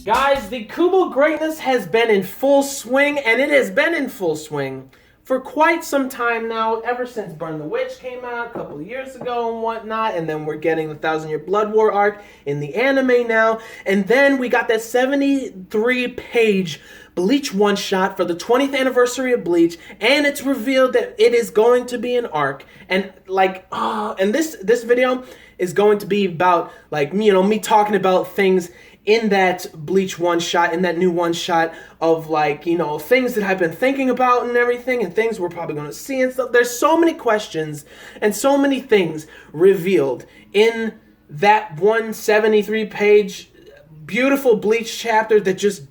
Guys, the Kubo greatness has been in full swing, and it has been in full swing for quite some time now, ever since Burn the Witch came out a couple of years ago and whatnot, and then we're getting the 1,000-Year Blood War arc in the anime now, and then we got that 73-page Bleach one-shot for the 20th anniversary of Bleach, and it's revealed that it is going to be an arc, and and this video is going to be about, like, me talking about things in that Bleach one-shot, in that new one-shot of, like, things that I've been thinking about and everything, and things we're probably going to see and stuff. There's so many questions and so many things revealed in that 173-page beautiful Bleach chapter that just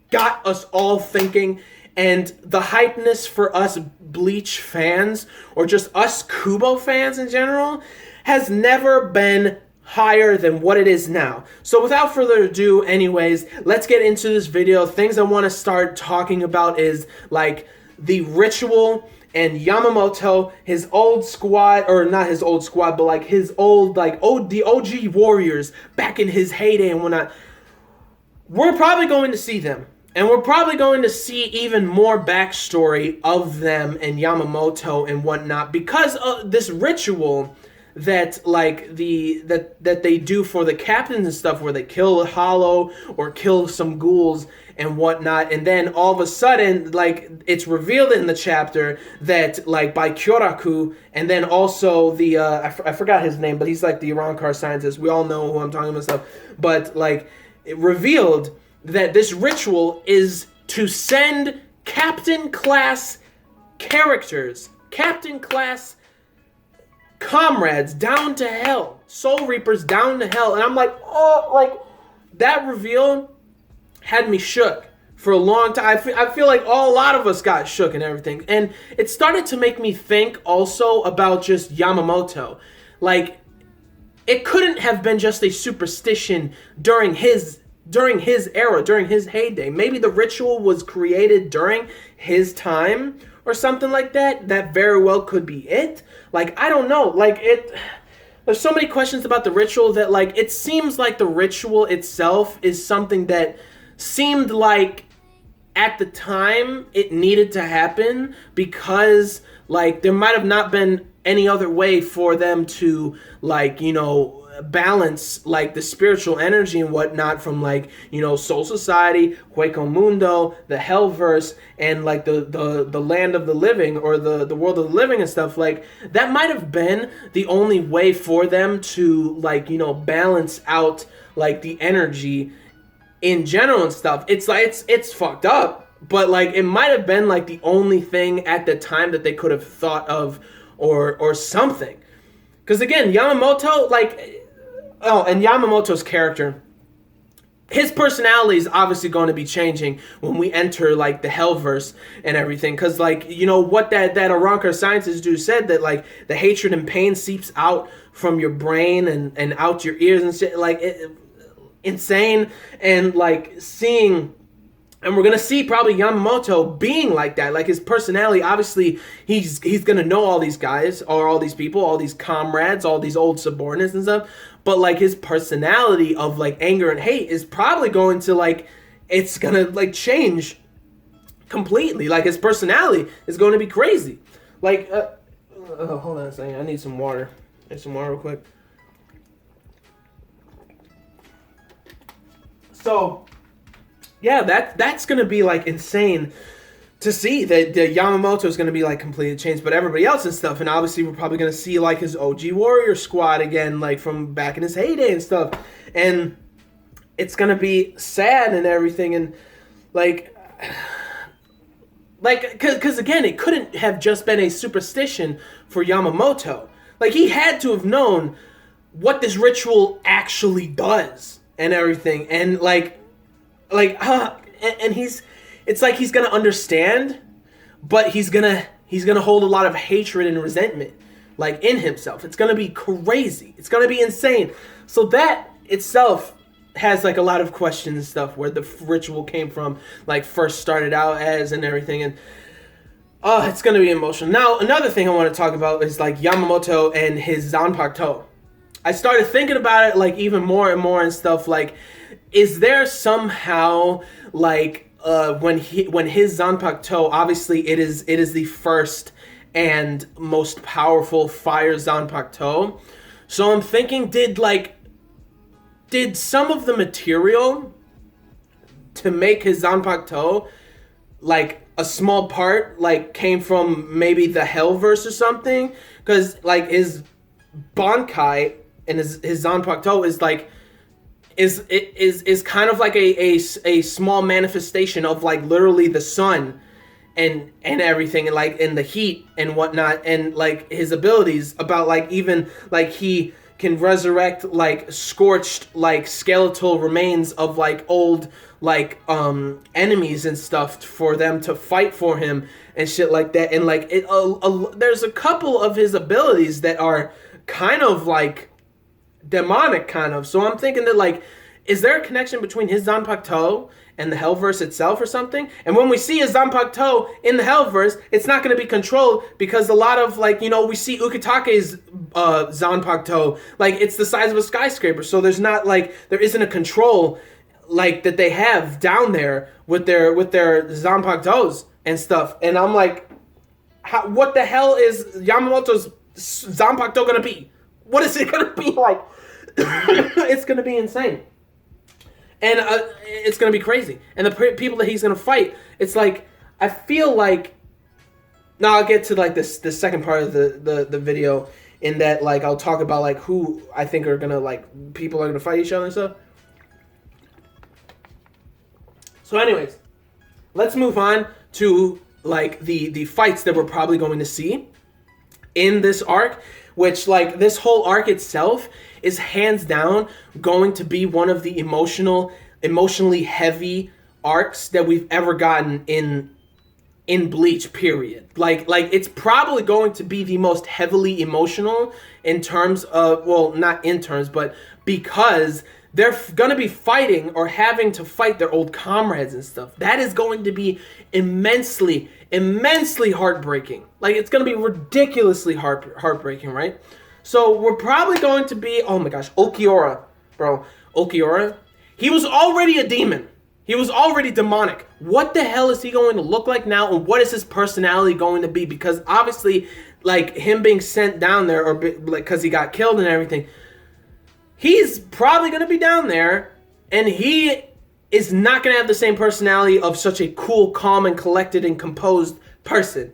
got us all thinking, and the hypeness for us Bleach fans, or just us Kubo fans in general, has never been higher than what it is now. So without further ado, anyways, let's get into this video. Things I want to start talking about is, like, the ritual and Yamamoto, his old squad, or not his old squad, but like his old, the OG warriors back in his heyday and whatnot. We're probably going to see them, and we're probably going to see even more backstory of them and Yamamoto and whatnot, because of this ritual that, like, that they do for the captains and stuff, where they kill Howl or kill some ghouls and whatnot, and then all of a sudden, like, it's revealed in the chapter that, like, by Kyoraku, and then also the I forgot his name, but he's like the Arankar scientist. We all know who I'm talking about stuff, but, like, it revealed that this ritual is to send captain class characters, captain class comrades down to hell, soul reapers down to hell. And I'm like, oh, like, that reveal had me shook for a long time. I feel like a lot of us got shook and everything, and it started to make me think also about just Yamamoto. Like, it couldn't have been just a superstition during his era, during his heyday. Maybe the ritual was created during his time or something like that. That very well could be it. Like, I don't know. Like, there's so many questions about the ritual that, like, it seems like the ritual itself is something that seemed like at the time it needed to happen, because, like, there might have not been any other way for them to, like, balance, like, the spiritual energy and whatnot from, like, Soul Society, Hueco Mundo, the Hellverse, and, like, the land of the living, or the world of the living and stuff. Like, that might have been the only way for them to, like, balance out, like, the energy in general and stuff. It's like, it's fucked up, but, like, it might have been, like, the only thing at the time that they could have thought of, or something. Because, again, Yamamoto, like, and Yamamoto's character, his personality is obviously going to be changing when we enter, like, the Hellverse and everything. Because, like, what that Arankar scientist dude said, that, like, the hatred and pain seeps out from your brain and out your ears and shit. Like, insane. And, like, seeing... And we're going to see probably Yamamoto being like that. Like, his personality, obviously, he's going to know all these guys, or all these people, all these comrades, all these old subordinates and stuff. But, like, his personality of, like, anger and hate is probably going to, like, it's going to, like, change completely. Like, his personality is going to be crazy. Like, hold on a second. I need some water. Real quick. So... yeah, that's going to be, like, insane to see that Yamamoto is going to be, like, completely changed, but everybody else and stuff. And obviously we're probably going to see, like, his OG warrior squad again, like, from back in his heyday and stuff. And it's going to be sad and everything. And, like, because, again, it couldn't have just been a superstition for Yamamoto. Like, he had to have known what this ritual actually does and everything. And, and it's like he's gonna understand, but he's gonna hold a lot of hatred and resentment, like, in himself. It's gonna be crazy. It's gonna be insane. So that itself has, like, a lot of questions and stuff, where the ritual came from, like, first started out as and everything. And it's gonna be emotional. Now, another thing I want to talk about is, like, Yamamoto and his Zanpakuto. I started thinking about it, like, even more and more and stuff. Like, is there somehow like when his Zanpakuto, obviously it is the first and most powerful fire Zanpakuto. So I'm thinking, did some of the material to make his Zanpakuto, like a small part, like came from maybe the Hellverse or something? Because like his Bankai and his Zanpakuto is like is kind of like a small manifestation of like literally the sun and everything, and like in the heat and whatnot, and like his abilities about like even like he can resurrect like scorched like skeletal remains of like old like enemies and stuff for them to fight for him and shit like that. And like there's a couple of his abilities that are kind of like demonic kind of. So I'm thinking that like, is there a connection between his Zanpakuto and the Hellverse itself or something? And when we see his Zanpakuto in the Hellverse, it's not going to be controlled, because a lot of like, you know, we see Ukitake's Zanpakuto, like it's the size of a skyscraper. So there's not like, there isn't a control like that they have down there with their Zanpakutos and stuff. And I'm like, what the hell is Yamamoto's Zanpakuto going to be? What is it going to be like? It's going to be insane. And it's going to be crazy. And the people that he's going to fight, it's like, I feel like... Now, I'll get to like the second part of the video, in that like I'll talk about like who I think are going to like... People are going to fight each other and stuff. So anyways, let's move on to like the fights that we're probably going to see in this arc. Which, like, this whole arc itself is hands down going to be one of the emotionally heavy arcs that we've ever gotten in Bleach, period. Like it's probably going to be the most heavily emotional in terms of, well, not in terms, but because they're going to be fighting or having to fight their old comrades and stuff. That is going to be immensely heartbreaking. Like, it's going to be ridiculously heartbreaking, right? So we're probably going to be, oh my gosh, Ulquiorra, bro. Ulquiorra, he was already a demon. He was already demonic. What the hell is he going to look like now? And what is his personality going to be? Because obviously, like, him being sent down there, or like, because he got killed and everything, he's probably going to be down there, and he is not going to have the same personality of such a cool, calm, and collected and composed person.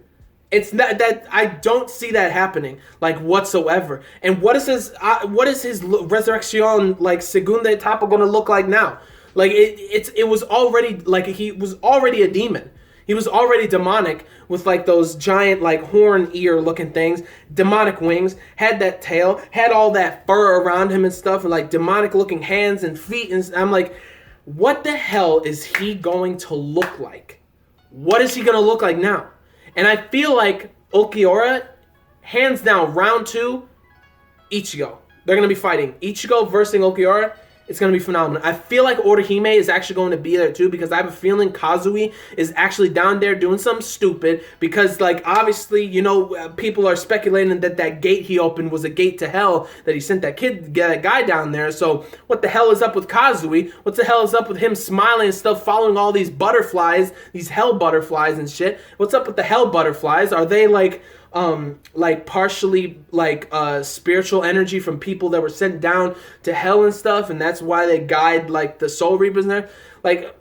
It's not that, I don't see that happening, like, whatsoever. And what is his resurrection, like, segunda etapa going to look like now? Like, it was already, like, he was already a demon. He was already demonic with like those giant like horn ear looking things, demonic wings, had that tail, had all that fur around him and stuff, and like demonic looking hands and feet. And I'm like, what the hell is he going to look like? What is he going to look like now? And I feel like Ulquiorra, hands down, round 2, Ichigo. They're going to be fighting. Ichigo versus Ulquiorra. It's going to be phenomenal. I feel like Orihime is actually going to be there too, because I have a feeling Kazui is actually down there doing something stupid, because like obviously, you know, people are speculating that gate he opened was a gate to hell, that he sent that guy down there. So what the hell is up with Kazui? What the hell is up with him smiling and stuff, following all these butterflies, these hell butterflies and shit? What's up with the hell butterflies? Are they like partially like spiritual energy from people that were sent down to hell and stuff, and that's why they guide like the soul reapers in there? Like,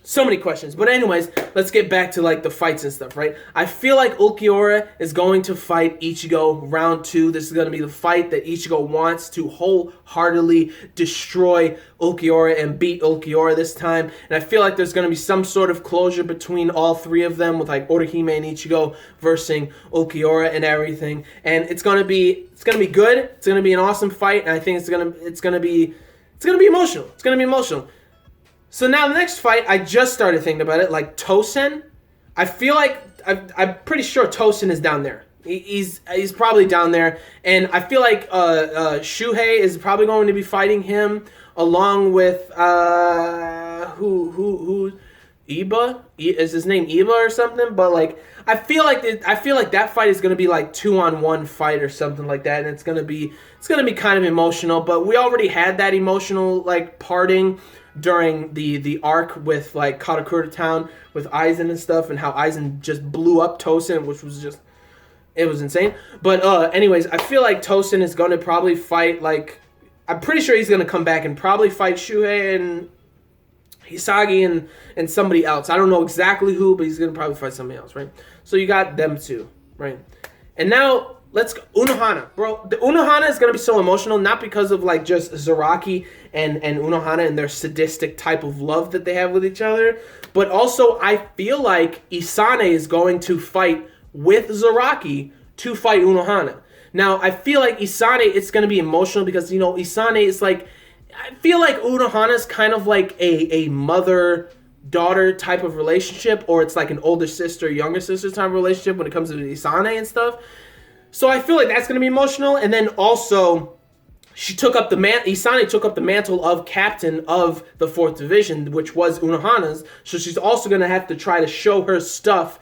so many questions. But anyways, let's get back to like the fights and stuff, right? I feel like Ulquiorra is going to fight Ichigo round 2. This is going to be the fight that Ichigo wants to wholeheartedly destroy Ulquiorra and beat Ulquiorra this time. And I feel like there's going to be some sort of closure between all three of them, with like Orihime and Ichigo versing Ulquiorra and everything. And it's going to be good. It's going to be an awesome fight, and I think it's going to be emotional. It's going to be emotional. So now the next fight, I just started thinking about it, like Tosen. I feel like, I'm pretty sure Tosen is down there. He's probably down there. And I feel like Shuhei is probably going to be fighting him, along with, who Is his name Iba or something? But like I feel like that fight is gonna be like 2-on-1 fight or something like that, and it's gonna be kind of emotional. But we already had that emotional like parting during the arc with like Katakura Town with Aizen and stuff, and how Aizen just blew up Tosin, which was just it was insane. But anyways, I feel like Tosin is gonna probably fight like I'm pretty sure he's gonna come back and probably fight Shuhei and Hisagi and somebody else. I don't know exactly who, but he's going to probably fight somebody else, right? So you got them two, right? And now, let's go. Unohana. Bro, the Unohana is going to be so emotional, not because of, like, just Zaraki and Unohana and their sadistic type of love that they have with each other, but also I feel like Isane is going to fight with Zaraki to fight Unohana. Now, I feel like Isane, it's going to be emotional because, you know, Isane is, like, I feel like Unohana's kind of like a mother-daughter type of relationship, or it's like an older sister, younger sister type of relationship when it comes to Isane and stuff. So I feel like that's going to be emotional. And then also, Isane took up the mantle of captain of the 4th Division, which was Unohana's. So she's also going to have to try to show her stuff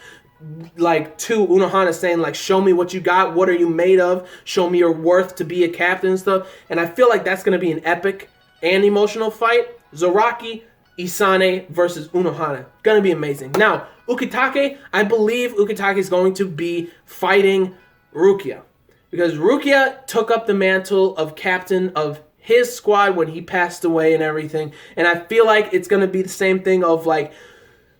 like to Unohana, saying like, show me what you got, what are you made of, show me your worth to be a captain and stuff. And I feel like that's going to be an epic and emotional fight. Zaraki, Isane versus Unohana. Gonna be amazing. Now, Ukitake, I believe Ukitake is going to be fighting Rukia. Because Rukia took up the mantle of captain of his squad when he passed away and everything. And I feel like it's gonna be the same thing of like,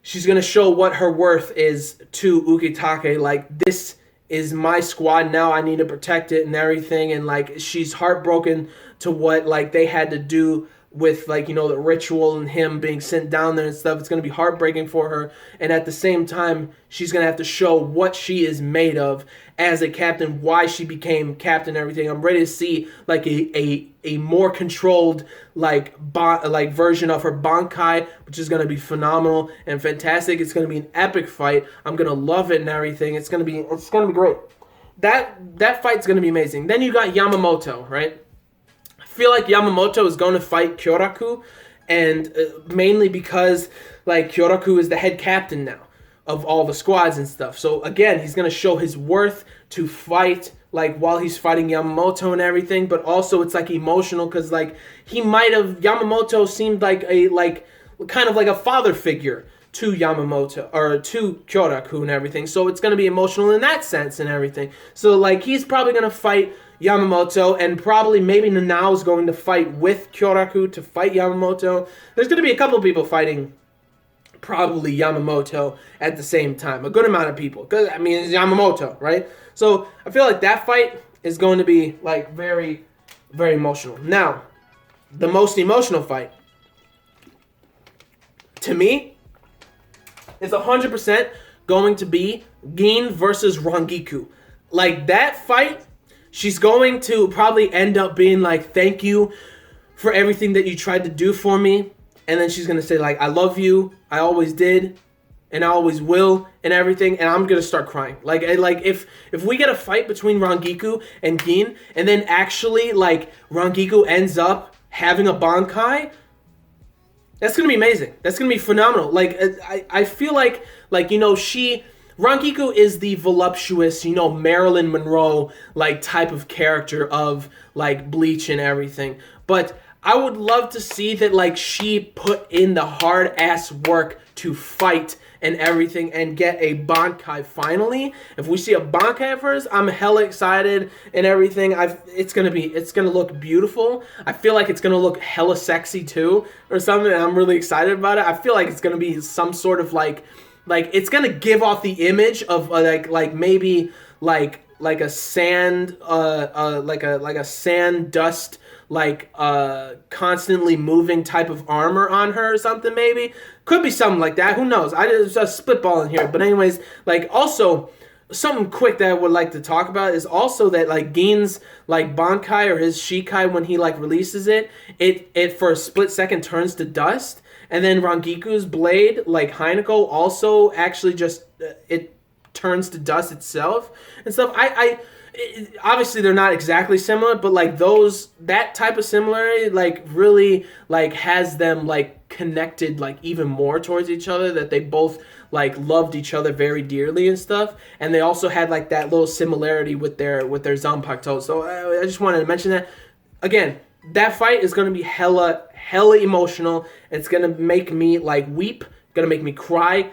she's gonna show what her worth is to Ukitake. Like, this is my squad now, I need to protect it and everything. And like, she's heartbroken to what like they had to do with like, you know, the ritual and him being sent down there and stuff. It's going to be heartbreaking for her, and at the same time she's going to have to show what she is made of as a captain, why she became captain and everything. I'm ready to see like a more controlled like version of her Bankai, which is going to be phenomenal and fantastic. It's going to be an epic fight. I'm going to love it and everything. It's going to be great. That fight's going to be amazing. Then you got Yamamoto, right? I feel like Yamamoto is going to fight Kyoraku, and mainly because like Kyoraku is the head captain now of all the squads and stuff. So again, he's going to show his worth to fight like while he's fighting Yamamoto and everything, but also it's like emotional because like Yamamoto seemed like kind of like a father figure to Yamamoto or to Kyoraku and everything. So it's going to be emotional in that sense and everything. So like he's probably going to fight Yamamoto, and probably maybe Nanao is going to fight with Kyoraku to fight Yamamoto. There's going to be a couple people fighting probably Yamamoto at the same time. A good amount of people. Because, I mean, it's Yamamoto, right? So I feel like that fight is going to be like very, very emotional. Now, the most emotional fight to me is 100% going to be Gin versus Rangiku. Like that fight, she's going to probably end up being like, thank you for everything that you tried to do for me. And then she's going to say like, I love you. I always did. And I always will and everything. And I'm going to start crying. Like if we get a fight between Rangiku and Gin, and then actually like Rangiku ends up having a Bankai, that's going to be amazing. That's going to be phenomenal. Like I feel like, you know, Rangiku is the voluptuous, you know, Marilyn Monroe like type of character of like Bleach and everything. But I would love to see that like she put in the hard ass work to fight and everything and get a Bankai finally. If we see a Bankai of hers, I'm hella excited and everything. It's gonna look beautiful. I feel like it's gonna look hella sexy too or something, and I'm really excited about it. I feel like it's gonna be some sort of like it's gonna give off the image of maybe a sand like a sand dust constantly moving type of armor on her or something. Maybe could be something like that. Who knows? I just spitballing here. But anyways, like also something quick that I would like to talk about is also that like Gin's like Bankai or his Shikai, when he like releases it for a split second turns to dust. And then Rangiku's blade, like Hinako, also actually just it turns to dust itself and stuff. obviously they're not exactly similar, but like that type of similarity like really like has them like connected like even more towards each other, that they both like loved each other very dearly and stuff, and they also had like that little similarity with their Zanpakuto. So I just wanted to mention that again. That fight is going to be hella emotional. It's going to make me like weep, going to make me cry.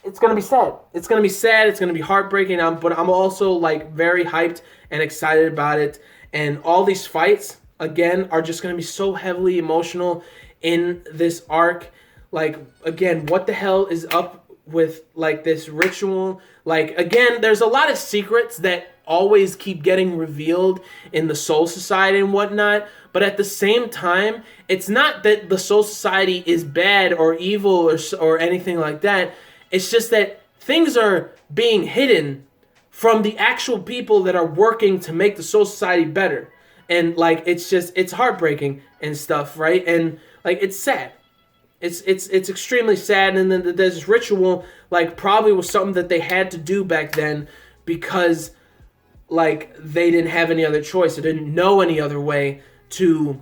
It's going to be sad. It's going to be sad. It's going to be heartbreaking. But I'm also like very hyped and excited about it. And all these fights, again, are just going to be so heavily emotional in this arc. Like, again, what the hell is up with like this ritual? Like, again, there's a lot of secrets that always keep getting revealed in the Soul Society and whatnot. But at the same time, it's not that the Soul Society is bad or evil or anything like that. It's just that things are being hidden from the actual people that are working to make the Soul Society better. And like it's heartbreaking and stuff, right? And like it's sad. It's extremely sad. And then there's this ritual, like probably was something that they had to do back then because like they didn't have any other choice. They didn't know any other way to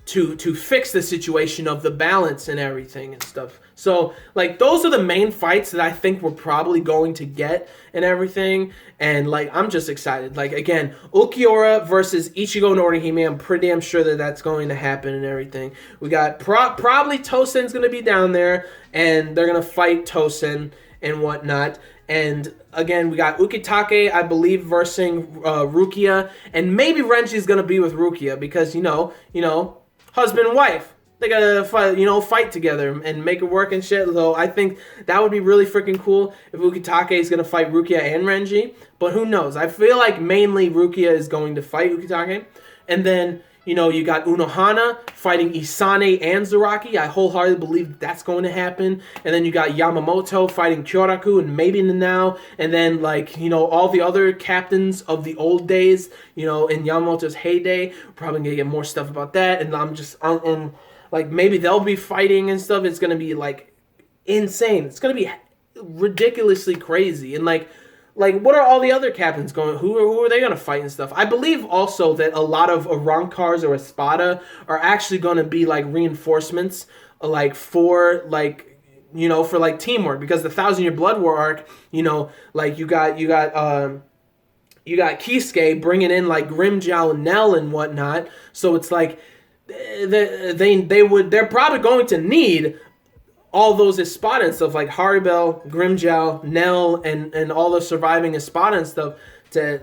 fix the situation of the balance and everything and stuff. So like those are the main fights that I think we're probably going to get and everything. And like I'm just excited. Like again, Ulquiorra versus Ichigo and Orihime. I'm pretty damn sure that that's going to happen and everything. We got probably Tosen's going to be down there and they're going to fight Tosen and whatnot. And again, we got Ukitake, I believe, versus Rukia, and maybe Renji's gonna be with Rukia because you know, husband and wife, they gotta fight together and make it work and shit. So I think that would be really freaking cool if Ukitake is gonna fight Rukia and Renji. But who knows? I feel like mainly Rukia is going to fight Ukitake, and then you got Unohana fighting Isane and Zaraki. I wholeheartedly believe that's going to happen. And then you got Yamamoto fighting Kyoraku and maybe Nanao. And then, all the other captains of the old days, in Yamamoto's heyday. We're probably going to get more stuff about that. And maybe they'll be fighting and stuff. It's going to be, insane. It's going to be ridiculously crazy. And, what are all the other captains going? Who are they going to fight and stuff? I believe also that a lot of Arankars or Espada are actually going to be reinforcements, for teamwork, because the 1,000-Year Blood War arc, you got Kisuke bringing in Grimmjow and Nell and whatnot. So it's they're probably going to need all those Espada and stuff, like Haribel, Grimmjow, Nell, and all the surviving Espada and stuff to,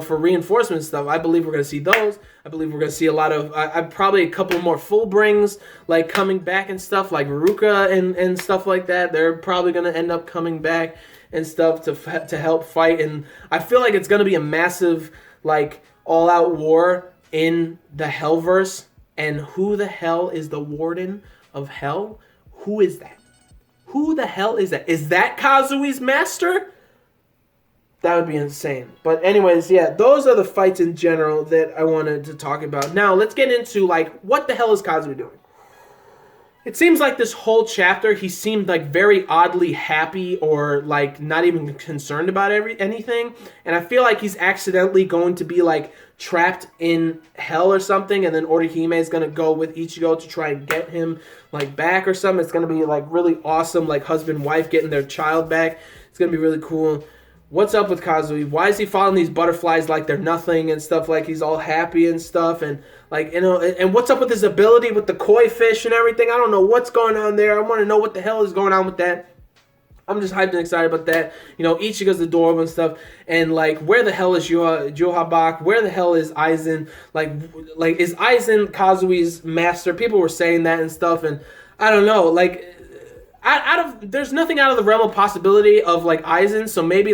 for reinforcement and stuff. I believe we're going to see those. I believe we're going to see a lot of, probably a couple more full brings, coming back and stuff, like Ruka and stuff like that. They're probably going to end up coming back and stuff to help fight. And I feel like it's going to be a massive, all-out war in the Hellverse. And who the hell is the Warden of Hell? Who is that? Who the hell is that? Is that Kazui's master? That would be insane. But anyways, yeah, those are the fights in general that I wanted to talk about. Now, let's get into, what the hell is Kazui doing? It seems like this whole chapter, he seemed, very oddly happy or, not even concerned about anything. And I feel like he's accidentally going to be, trapped in hell or something. And then Orihime is going to go with Ichigo to try and get him, back or something. It's going to be, really awesome, husband-wife getting their child back. It's going to be really cool. What's up with Kazui? Why is he following these butterflies like they're nothing and stuff, he's all happy and stuff? And, and what's up with his ability with the koi fish and everything? I don't know what's going on there. I want to know what the hell is going on with that. I'm just hyped and excited about that. Ichigo's adorable and stuff. And, where the hell is Yohabak? Where the hell is Aizen? Is Aizen Kazui's master? People were saying that and stuff. And I don't know. There's nothing out of the realm of possibility of Aizen, so maybe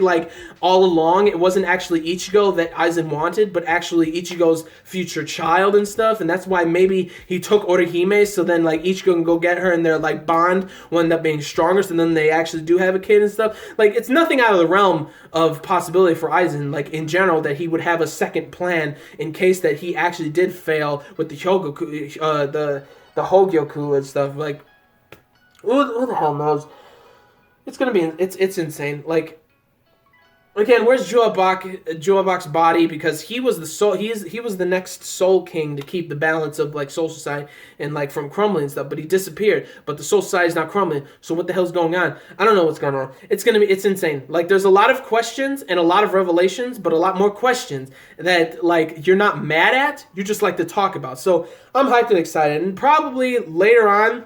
all along it wasn't actually Ichigo that Aizen wanted, but actually Ichigo's future child and stuff, and that's why maybe he took Orihime, so then Ichigo can go get her and their bond will end up being stronger, so then they actually do have a kid and stuff. It's nothing out of the realm of possibility for Aizen, in general, that he would have a second plan in case that he actually did fail with the Hyogoku, the Hogyoku and stuff. Who the hell knows? It's gonna be, it's insane. Again, where's Joabak's body? Because he was the soul. He was the next Soul King to keep the balance of like Soul Society and like from crumbling and stuff. But he disappeared. But the Soul Society is not crumbling. So what the hell's going on? I don't know what's going on. It's insane. Like there's a lot of questions and a lot of revelations, but a lot more questions that like you're not mad at. You just like to talk about. So I'm hyped and excited. And probably later on,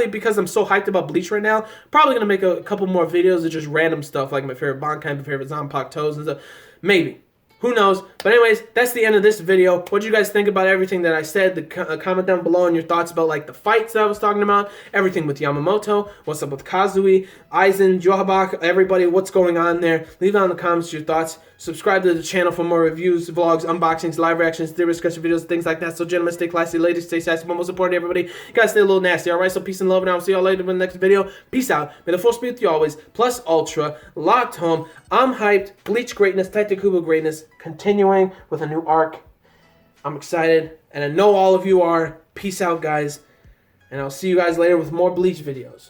because I'm so hyped about Bleach right now, probably going to make a couple more videos of just random stuff, like my favorite Bankai, my favorite Zanpakuto toes and stuff. Maybe. Who knows? But anyways, that's the end of this video. What do you guys think about everything that I said? Comment down below on your thoughts about like the fights that I was talking about, everything with Yamamoto, what's up with Kazui, Aizen, Johabak, everybody, what's going on there. Leave down in the comments your thoughts. Subscribe to the channel for more reviews, vlogs, unboxings, live reactions, theory discussion videos, things like that. So gentlemen, stay classy, ladies, stay sassy, but most importantly, everybody, you guys stay a little nasty, alright? So peace and love, and I'll see y'all later in the next video. Peace out. May the force be with you always. Plus Ultra, locked home. I'm hyped. Bleach greatness, Tite Kubo greatness, continuing with a new arc. I'm excited, and I know all of you are. Peace out, guys, and I'll see you guys later with more Bleach videos.